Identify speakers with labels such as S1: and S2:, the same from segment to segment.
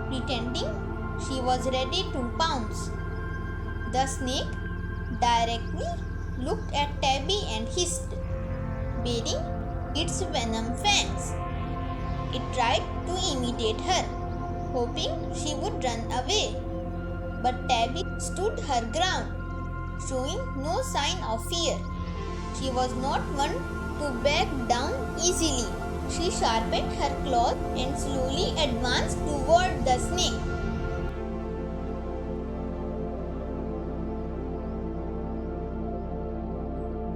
S1: pretending she was ready to pounce. The snake directly looked at Tabby and hissed, baring its venom fangs. It tried to imitate her, hoping she would run away. But Tabby stood her ground, showing no sign of fear. She was not one to back down easily. She sharpened her claws and slowly advanced toward the snake.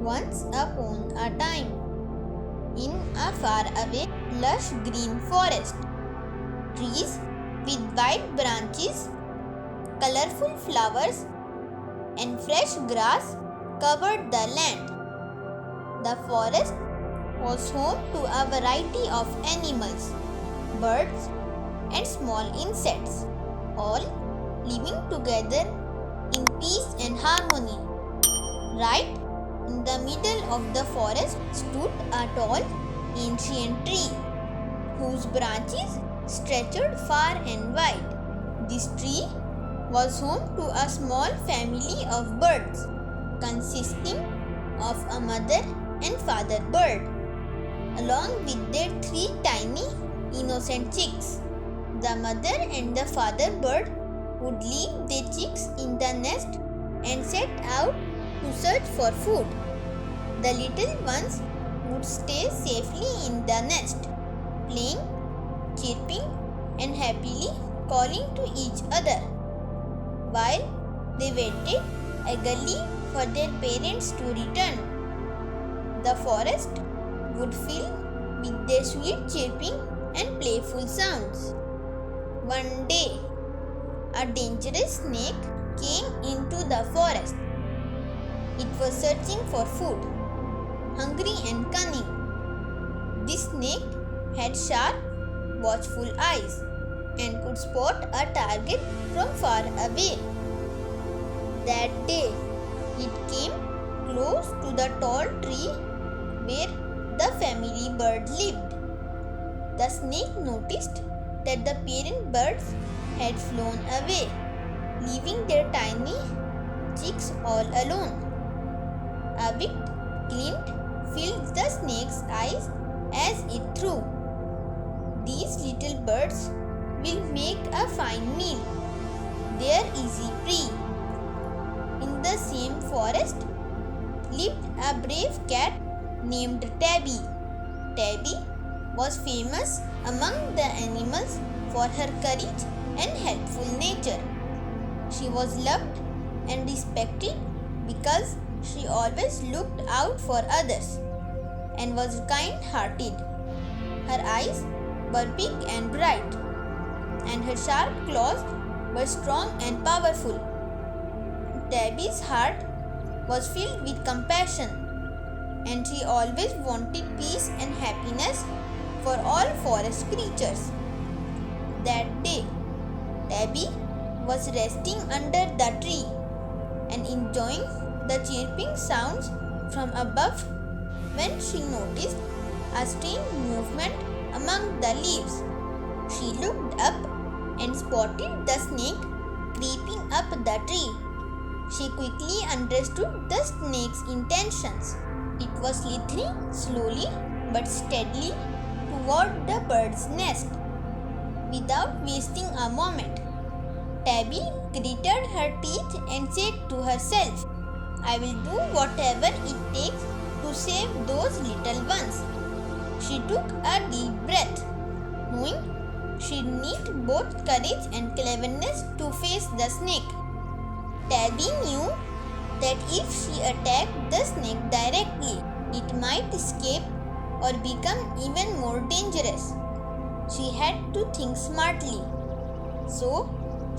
S1: Once upon a time, in a faraway, lush green forest, trees with wide branches, colorful flowers, and fresh grass covered the land. The forest was home to a variety of animals, birds, and small insects, all living together in peace and harmony. Right in the middle of the forest stood a tall, ancient tree, whose branches stretched far and wide. This tree was home to a small family of birds, consisting of a mother and father bird, along with their three tiny, innocent chicks. The mother and the father bird would leave their chicks in the nest and set out to search for food. The little ones would stay safely in the nest, playing, chirping, and happily calling to each other, while they waited eagerly for their parents to return. The forest would fill with their sweet chirping and playful sounds. One day, a dangerous snake came into the forest. It was searching for food, hungry and cunning. This snake had sharp, watchful eyes and could spot a target from far away. That day, it came close to the tall tree where the family bird lived. The snake noticed that the parent birds had flown away, leaving their tiny chicks all alone. A big glint filled the snake's eyes as it threw. These little birds will make a fine meal. They are easy prey. In the same forest lived a brave cat named Tabby. Tabby was famous among the animals for her courage and helpful nature. She was loved and respected because she always looked out for others and was kind-hearted. Her eyes were big and bright, and her sharp claws were strong and powerful. Tabby's heart was filled with compassion, and she always wanted peace and happiness for all forest creatures. That day, Tabby was resting under the tree and enjoying the chirping sounds from above when she noticed a strange movement among the leaves. She looked up and spotted the snake creeping up the tree. She quickly understood the snake's intentions. It was slithering slowly but steadily toward the bird's nest. Without wasting a moment, Tabby gritted her teeth and said to herself, "I will do whatever it takes to save those little ones." She took a deep breath, knowing she'd need both courage and cleverness to face the snake. Tabby knew that if she attacked the snake directly, it might escape or become even more dangerous. She had to think smartly. So,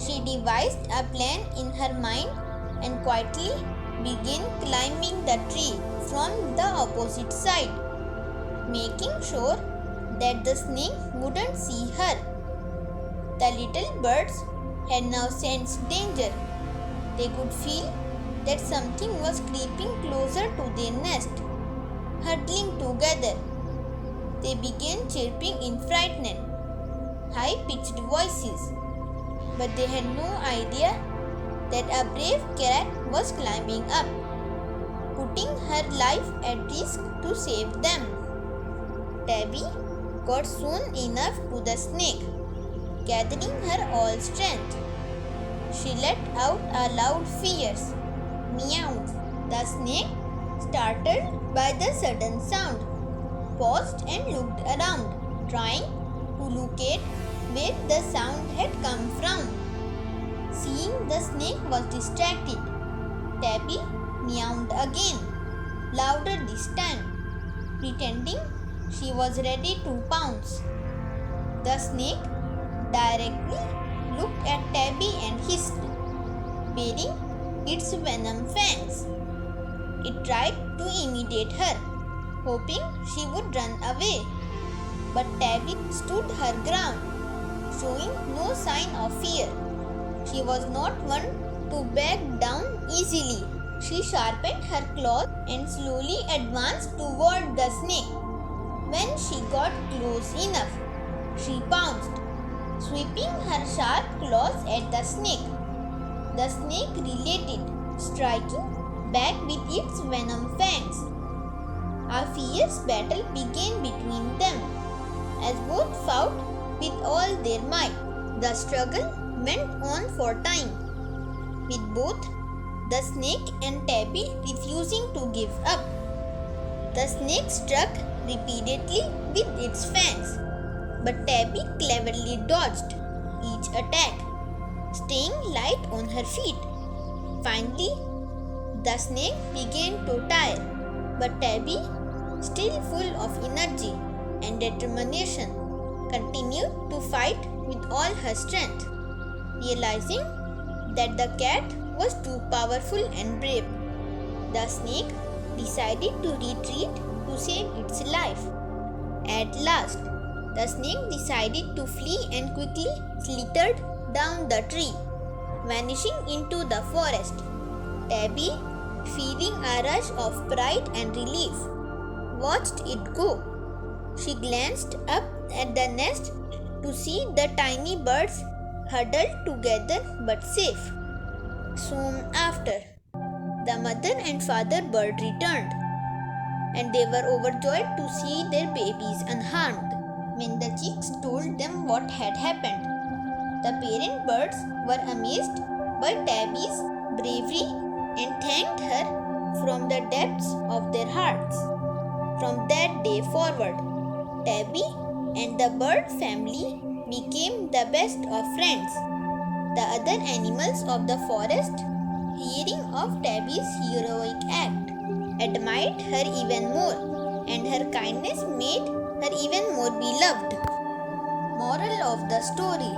S1: she devised a plan in her mind and quietly began climbing the tree from the opposite side, making sure that the snake wouldn't see her. The little birds had now sensed danger. They could feel that something was creeping closer to their nest. Huddling together, they began chirping in frightened, high-pitched voices, but they had no idea that a brave cat was climbing up, putting her life at risk to save them. Tabby got soon enough to the snake, gathering her all strength. She let out a loud fierce meow. The snake, startled by the sudden sound, paused and looked around, trying to locate where the sound had come from. Seeing the snake was distracted, Tabby meowed again, louder this time, pretending she was ready to pounce. The snake directly looked at Tabby and hissed, baring its venom fangs. It tried to imitate her, hoping she would run away. But Tabby stood her ground, showing no sign of fear. She was not one to back down easily. She sharpened her claws and slowly advanced toward the snake. When she got close enough, she pounced, sweeping her sharp claws at the snake. The snake related, striking back with its venom fangs. A fierce battle began between them, as both fought with all their might. The struggle went on for time, with both the snake and Tabby refusing to give up. The snake struck repeatedly with its fangs, but Tabby cleverly dodged each attack, staying light on her feet. Finally, the snake began to tire, but Tabby, still full of energy and determination, continued to fight with all her strength. Realizing that the cat was too powerful and brave, the snake decided to retreat to save its life. At last, the snake decided to flee and quickly slithered down the tree, vanishing into the forest. Tabby, feeling a rush of pride and relief, watched it go. She glanced up at the nest to see the tiny birds huddled together but safe. Soon after, the mother and father bird returned, and they were overjoyed to see their babies unharmed. When the chicks told them what had happened, the parent birds were amazed by Tabby's bravery and thanked her from the depths of their hearts. From that day forward, Tabby and the bird family became the best of friends. The other animals of the forest, hearing of Tabby's heroic act, admired her even more, and her kindness made her even more beloved. Moral of the story: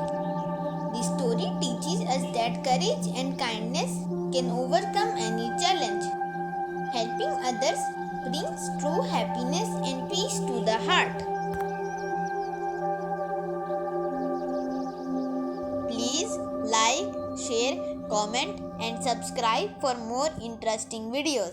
S1: the story teaches us that courage and kindness can overcome any challenge. Helping others brings true happiness and peace to the heart. Please like, share, comment and subscribe for more interesting videos.